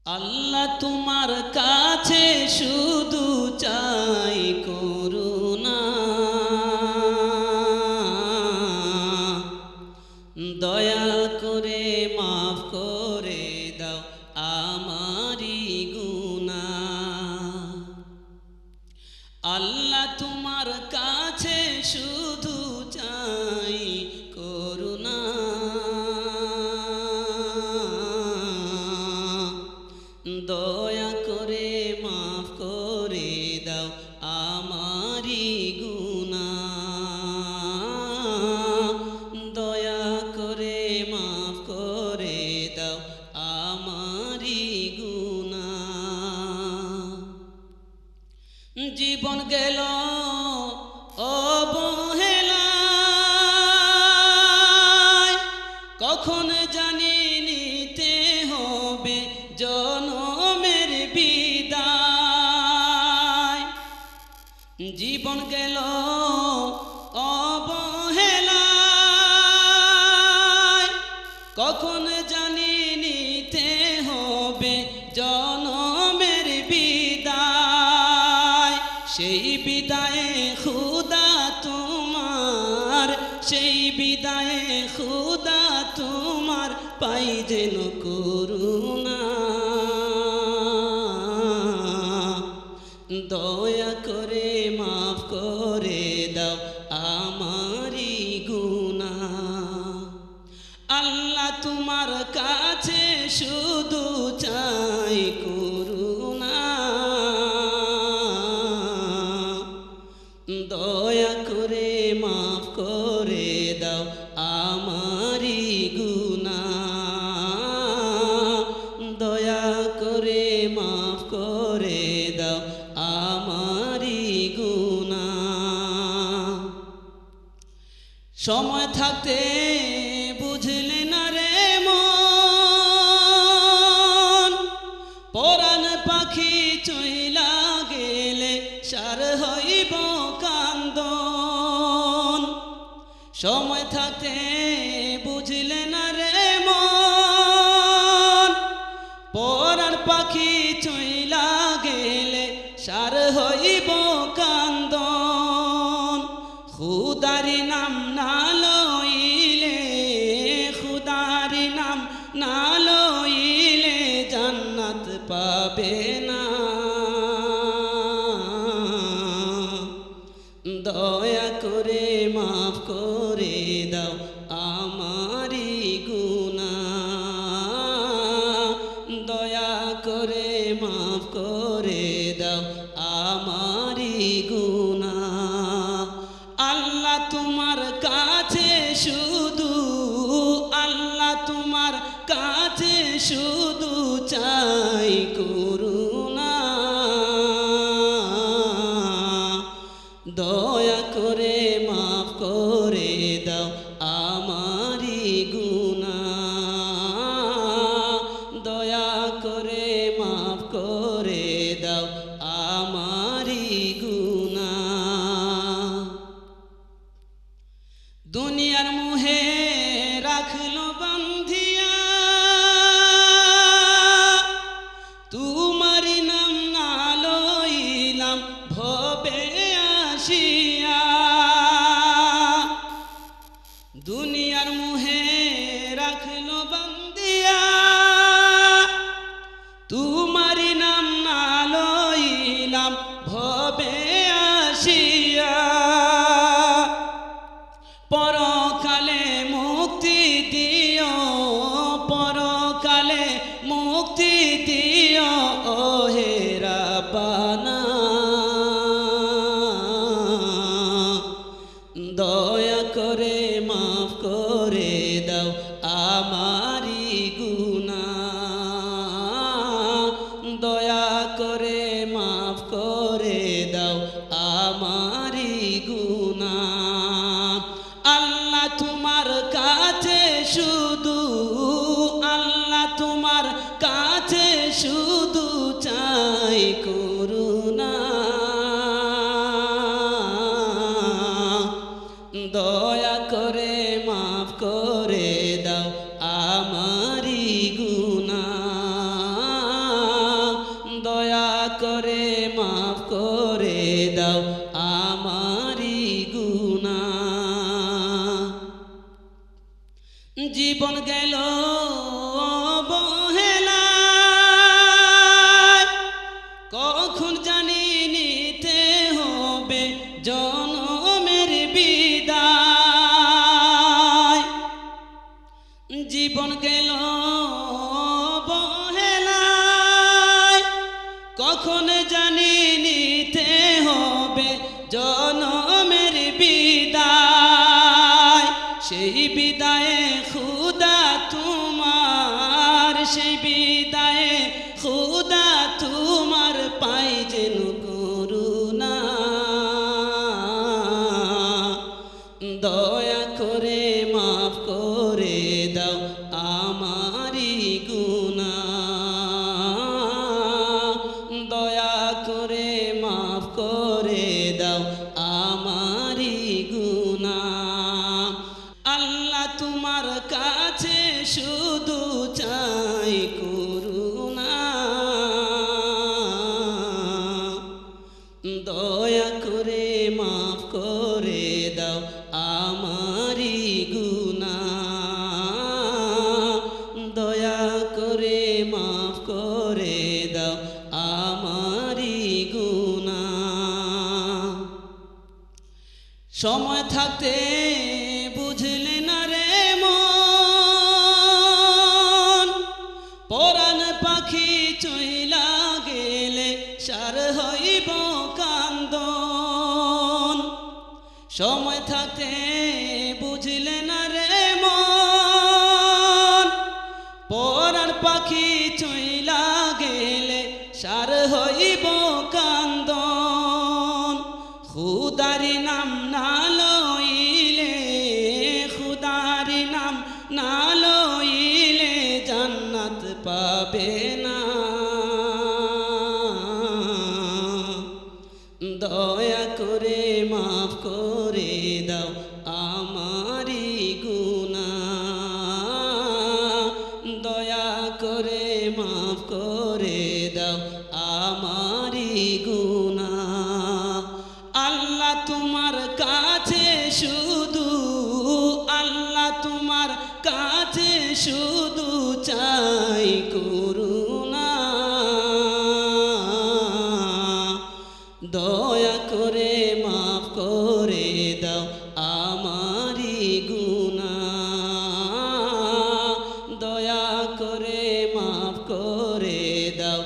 আল্লাহ তোমার কাছে শুধু চাই করুণা, দয়া করে মাফ করে দাও আমারি গুনাহ। আল্লাহ তোমার কাছে শুধু চাই করুণা, দয়া করে মাফ করে দাও আমারি গুনাহ, দয়া করে মাফ করে দাও আমারি গুনাহ। জীবন গেল অবহেলায়, কখন জানি নিতে হবে জনমের বিদায়। জীবন গেল অবহেলায়, কখন জানি নিতে হবে জনমের বিদায়। সেই বিদায়ে খুদা তোমার, সেই বিদায়ে খুদা তোমার পাই যেন করুণা, দয়া করে মাফ করে দাও আমারি গুনাহ। আল্লাহ তোমার কাছে শুধু চাই করুণা, দয়া করে মাফ করে দাও আমারি গুনাহ, দয়া করে মাফ করে দাও আমারি গুনাহ। সময় থাকতে বুঝলে না রে মন, পরাণ পাখি চইলা গেলে সার হইব কান্দন। সময় থাকতে বুঝলে না রে মন, পরাণ পাখি চইলা গেলে সার হইব কান্দন। খুদারি নাম না লইলে, খুদারি নাম না লইলে জান্নাত পাবে না, দয়া করে মাফ করে দাও আমারি গুনাহ, দয়া করে মাফ করে দাও আমারি গুনাহ। আল্লাহ তোমার কাছে শুধু, আল্লাহ তোমার কাছে শুধু চাই করুণা, দয়া করে মাফ করে দাও আমারি গুনাহ, দয়া করে মাফ করে দাও আমারি গুনাহ। দুনিয়ার মুহে রাখলো বান্ধিয়া, তোমারি নাম না লইলাম ভবে আসিয়া। দুনিয়ার মুহে রাখলো বান্ধিয়া, তোমারি নাম না লইলাম ভবে আসিয়া। পরকালে মুক্তি দিও, পরকালে মুক্তি দিও ওহে রাব্বানা, দয়া করে মাফ করে দাও আমারি গুনাহ, দয়া করে মাফ করে দাও আমারি গুনাহ। আল্লাহ তোমার কাছে শুধু, আল্লাহ তোমার কাছে শুধু চাই করুণা, দয়া করে মাফ করে দাও আমারি গুনাহ। খুদা তোমার পাই যেন করুণা, দয়া করে মাফ করে দাও আমারি গুনাহ, দয়া করে মাফ করে দাও আমারি গুনাহ। আল্লাহ তোমার কাছে শুধু চাই করুণা, দয়া করে মাফ করে দাও আমারি গুনাহ, দয়া করে মাফ করে দাও আমারি গুনাহ। সময় থাকতে বুঝলে না রে মন, পরাণ পাখি চইলা গেলে সার হইব কান্দন। সময় থাকতে বুঝলে না রে মন, পরাণ পাখি চইলা গেলে সার হইব কান্দন। খুদারি নাম না লইলে, খুদারি নাম না লইলে জান্নাত পাবে না, দয়া করে মাফ করে দাও আমারি গুনাহ, দয়া করে মাফ করে দাও আমারি গুনাহ। আল্লাহ তোমার কাছে শুধু, আল্লাহ তোমার কাছে শুধু চাই করুণা, দয়া করে মাফ করে দাও আমারি গুনাহ, দয়া করে মাফ করে দাও